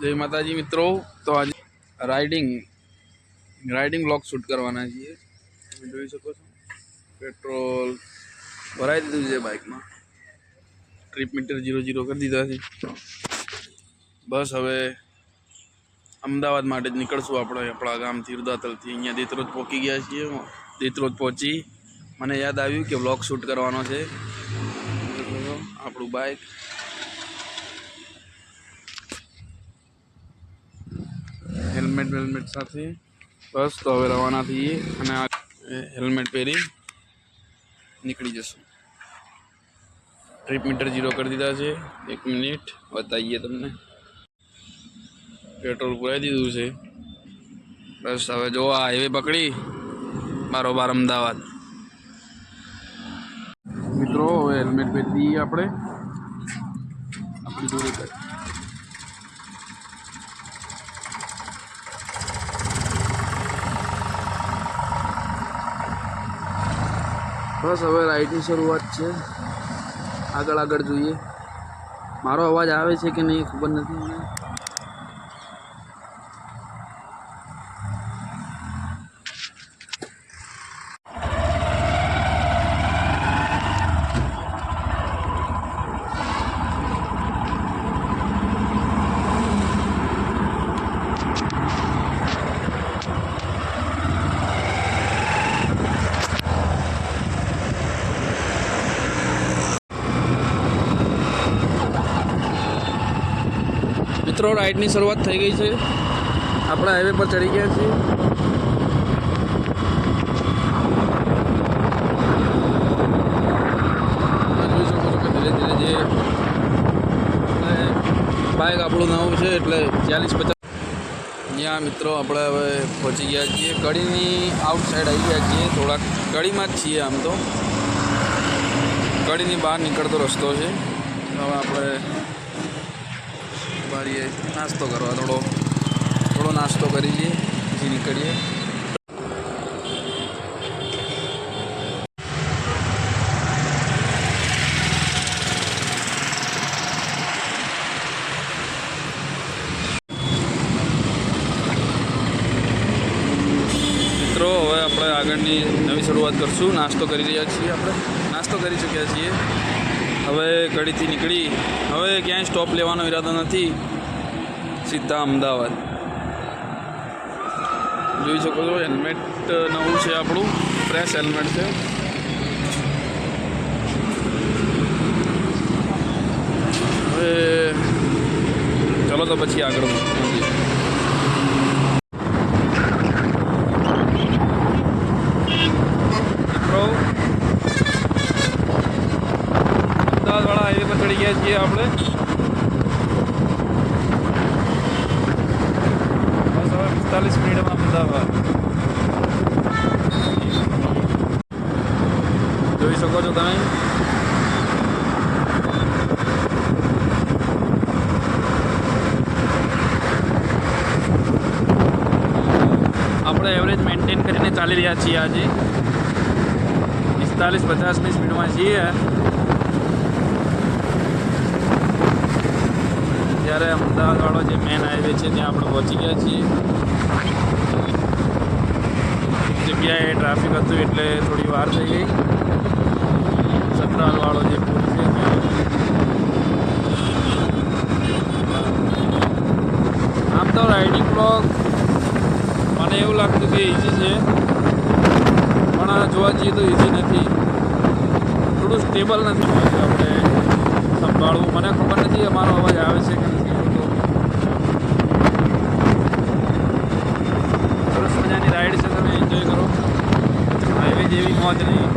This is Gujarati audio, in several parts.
जय माताजी मित्रों। तो आज राइडिंग ब्लॉग शूट करवाना छे। તમે જોઈ શકો છો પેટ્રોલ ભરાઈ દીધું છે બાઇકમાં। ટ્રીપ મીટર 00 કરી દીધા છે। બસ હવે અમદાવાદ માટે જ નીકળશું આપણે આપણા ગામથી ઉદાતલથી। અહીંયા દેત્રોજ પહોંચી ગયા છીએ। દેત્રોજ પહોંચી મને યાદ આવ્યું કે વ્લોગ શૂટ કરવાનો છે। આપણું બાઇક हेलमेट साथे बस तो हवे रवाना थी हेलमेट पहरी निकली जशो। ट्रीप मीटर 0 कर दीधा है। 1 मिनिट बताइए तमने पेट्रोल पुराई दीधुं छे। बस हवे जो आ हाईवे पकड़ी बारोबार अमदावाद। मित्रों हवे हेलमेट पहरी दीए आपणे आपणी दूरी कर। बस हवे राइडनी शुरुआत है। आगळ आगळ जोईए। मारो अवाज आवे छे कि नहीं खबर नहीं મને। मित्रों राइडनी शुरुआत थई गई है। अपने हाईवे पर चढ़ी गया छे। જોઈ શકો છો કે ધીરે ધીરે જે બાઇક આપણું નવું છે એટલે 40-50 અહીંયા मित्रों આપણે હવે પહોંચી ગયા છીએ। કડીની આઉટ સાઈડ આવી ગયા છીએ। થોડા કડીમાં જ છીએ આમ તો। કડીની બહાર નીકળતો રસ્તો છે। હવે આપણે बारीए नास्तो करवा थोड़ो नास्तो कर लीए पीछे निकलिए। मित्रों हवे आपणे आगळनी नवी शुरुआत करशुं। नास्तो करी रह्या छीए। आपणे नास्तो करी चूक्या छीए। हवे कड़ीथी निकली हवे क्यांय स्टॉप लेवानो इरादो नथी। सीधा अमदावाद। જોઈ શકો છો हेलमेट नवुं છે આપણું फ्रेश हेलमेट છે। હવે ચલો તો પછી આગળ મળીએ। अमदावाद वाला हाईवे पर चढ़ी गया छे आपणे। बस हवे 45 मिनिट में अमदावाद। જોઈ શકો છો તમે આપણે એવરેજ મેન્ટેન કરીને ચાલી રહ્યા છીએ। આજે 45-50 સ્પીડમાં છીએ। ત્યારે અમદાવાદ વાળો જે મેન હાઈવે છે ત્યાં આપણે પહોંચી ગયા છીએ। જગ્યાએ ટ્રાફિક હતું એટલે થોડી વાર થઈ ગઈ। સતરાલ વાળો જે પુલ છે આમ તો રાઇડિંગ બ્લોગ મને એવું લાગતું કે ઇઝી છે પણ જોવા જઈએ તો ઇઝી નથી। થોડું સ્ટેબલ નથી આપણે સંભાળવું। મને ખબર નથી અમારો અવાજ આવે છે કે નથી આવતો। સરસ મજાની રાઈડ છે। તમે એન્જોય કરો। હાઈવે જેવી મોજ નહીં।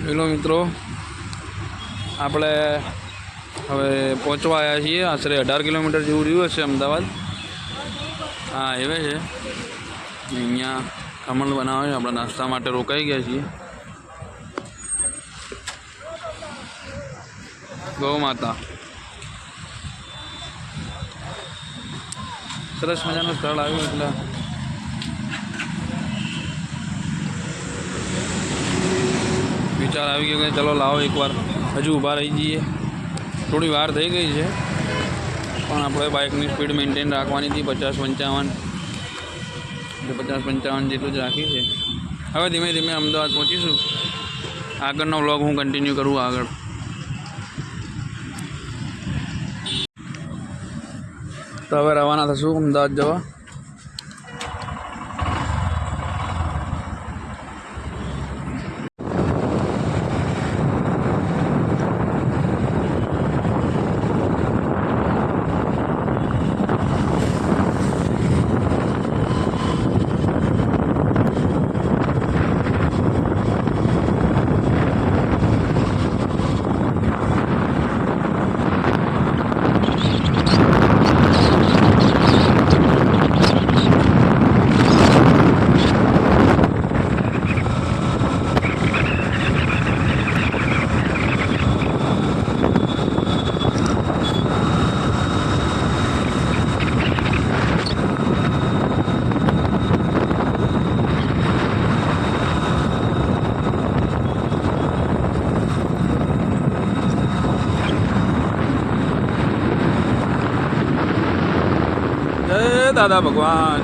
हेलो मित्रों આપણે હવે પહોંચવા આવ્યા છીએ। આશરે 18 કિલોમીટર જેવું રહ્યું હશે અમદાવાદ। હા હાઈવે છે। અહીંયા ખમણ બનાવે છે. આપણે નાસ્તા માટે રોકાઈ ગયા છીએ. ગૌ માતા સરસ મજાનું સ્થળ આવ્યું એટલે વિચાર આવી ગયો કે ચલો લાવો એકવાર હજુ ઊભા રહી જઈએ. થોડી વાર થઈ ગઈ છે પણ આપણે બાઇકની સ્પીડ મેન્ટેન રાખવાની હતી 50-55 એટલે 50-55 જેટલું જ રાખી છે. હવે ધીમે ધીમે અમદાવાદ પહોંચીશું. આગળનો વ્લોગ હું કન્ટિન્યુ કરું આગળ. તો હવે રવાના થશું અમદાવાદ જવા. જય દાદા ભગવાન.